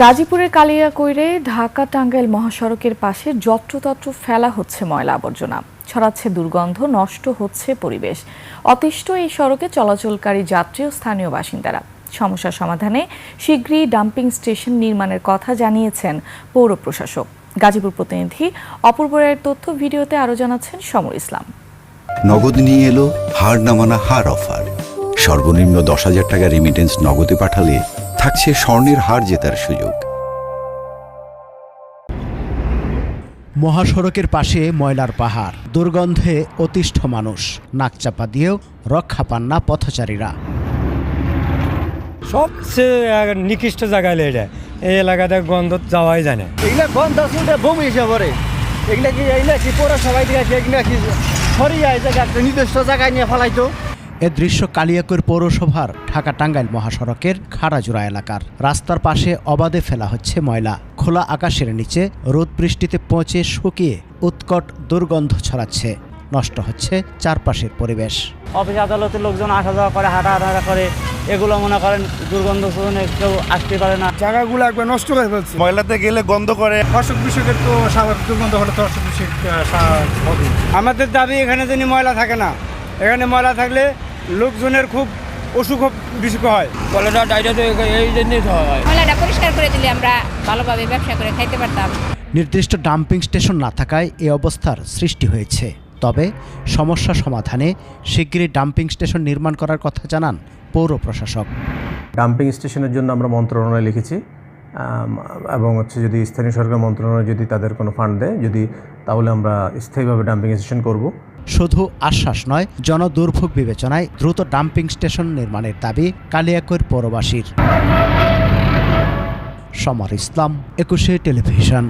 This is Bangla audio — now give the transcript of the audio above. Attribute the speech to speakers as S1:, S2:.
S1: গাজীপুরের কালিয়াকৈরে ঢাকা টাঙ্গাইল মহাসড়কের পাশে যত্রতত্র ফেলা হচ্ছে ময়লা আবর্জনা, ছড়াচ্ছে দুর্গন্ধ, নষ্ট হচ্ছে পরিবেশ। অতিষ্ঠ এই সড়কে চলাচলকারী যাত্রী ও স্থানীয় বাসিন্দারা। সমস্যা সমাধানে শীঘ্রই ডাম্পিং স্টেশন নির্মাণের কথা জানিয়েছেন পৌর প্রশাসক। গাজীপুর প্রতিনিধি অপূর্ব রায়ের তথ্য ভিডিওতে আরও জানাচ্ছেন সমর ইসলাম।
S2: নগদ নিয়ে এলো হার নামানা হার অফার। সর্বনিম্ন 10,000 টাকা রেমিটেন্স নগদে পাঠালে থাকছে স্বর্ণের হার জেতার সুযোগ।
S3: মহাসড়কের পাশে ময়লার পাহাড়, দুর্গন্ধে অতিষ্ঠ মানুষ, নাকচাপা দিয়েও রক্ষা পান না পথচারীরা।
S4: সবচেয়ে নিকৃষ্ট জায়গা এটা, এই এলাকাতে গন্ধ যাওয়াই যায় না।
S5: এগুলা গন্ধ শুনতে বমি এসে পড়ে। এগুলা কি পরে সবাই দিকে এগুলা কি সরিয়ে এই জায়গা একটা নির্দিষ্ট জায়গায় নিয়ে ফেলাইতো।
S3: এ দৃশ্য কালিয়াকৈর পৌরসভার ঢাকা টাঙ্গাইল মহাসড়কের খাড়াজোড়া এলাকার। রাস্তার পাশে অবাধে ফেলা হচ্ছে ময়লা। খোলা আকাশের নিচে রোদ বৃষ্টিতে পচে শুকিয়ে উৎকট দুর্গন্ধ ছড়াচ্ছে। নষ্ট হচ্ছে চারপাশের পরিবেশ।
S5: অফিস আদালতের লোকজন আসা যাওয়া করে, হাঁটা করে, এগুলো মনে করেন দুর্গন্ধ শুনে কেউ আসতে পারে না।
S6: জায়গাগুলো একবার নষ্ট করে ফেলছে। ময়লাতে গেলে গন্ধ করে। অসুখ বিসুখের তো স্বাভাবিক দুর্গন্ধ হলে তো অসুখ বিসুখ হবে।
S4: আমাদের দাবি এখানে যেন ময়লা থাকে না। এখানে ময়লা থাকলে লোকজনের খুব অসুখ বিসুখ হয়। কলেরা ডায়রিয়া এই জন্যই হয়।
S7: ময়লাটা পরিষ্কার করে দিলে আমরা ভালোভাবে ব্যবসা করে খাইতে পারতাম।
S3: নির্দিষ্ট ডাম্পিং স্টেশন না থাকায় এ অবস্থার সৃষ্টি হয়েছে। তবে সমস্যা সমাধানে শিগগিরই ডাম্পিং স্টেশন নির্মাণ করার কথা জানান পৌর প্রশাসক।
S8: ডাম্পিং স্টেশনের জন্য আমরা মন্ত্রণালয়ে লিখেছি এবং যদি স্থানীয় সরকার মন্ত্রণালয় যদি তাদের কোনো ফান্ড দেয় তাহলে আমরা স্থায়ীভাবে ডাম্পিং স্টেশন করব।
S3: শুধু আশ্বাস নয়, জনদুর্ভোগ বিবেচনায় দ্রুত ডাম্পিং স্টেশন নির্মাণের দাবি কালিয়াকৈর পৌরবাসীর। সমর ইসলাম, 21 টেলিভিশন।